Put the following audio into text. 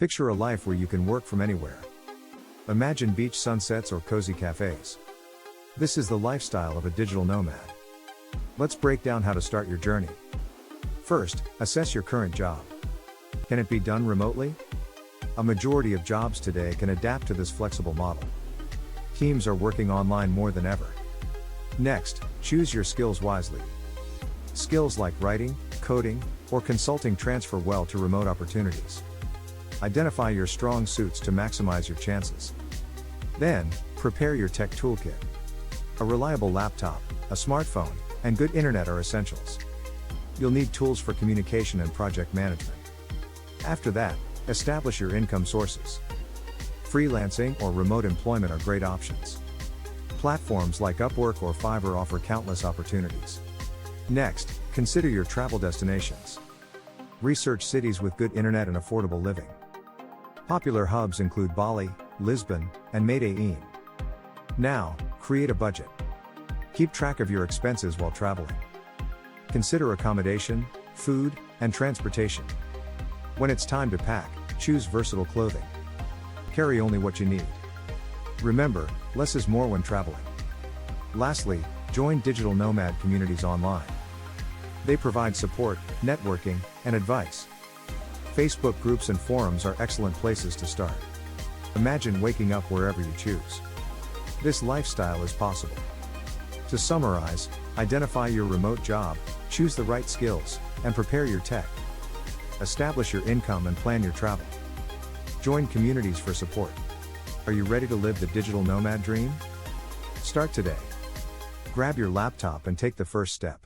Picture a life where you can work from anywhere. Imagine beach sunsets or cozy cafes. This is the lifestyle of a digital nomad. Let's break down how to start your journey. First, assess your current job. Can it be done remotely? A majority of jobs today can adapt to this flexible model. Teams are working online more than ever. Next, choose your skills wisely. Skills like writing, coding, or consulting transfer well to remote opportunities. Identify your strong suits to maximize your chances. Then, prepare your tech toolkit. A reliable laptop, a smartphone, and good internet are essentials. You'll need tools for communication and project management. After that, establish your income sources. Freelancing or remote employment are great options. Platforms like Upwork or Fiverr offer countless opportunities. Next, consider your travel destinations. Research cities with good internet and affordable living. Popular hubs include Bali, Lisbon, and Medellin. Now, create a budget. Keep track of your expenses while traveling. Consider accommodation, food, and transportation. When it's time to pack, choose versatile clothing. Carry only what you need. Remember, less is more when traveling. Lastly, join digital nomad communities online. They provide support, networking, and advice. Facebook groups and forums are excellent places to start. Imagine waking up wherever you choose. This lifestyle is possible. To summarize, identify your remote job, choose the right skills, and prepare your tech. Establish your income and plan your travel. Join communities for support. Are you ready to live the digital nomad dream? Start today. Grab your laptop and take the first step.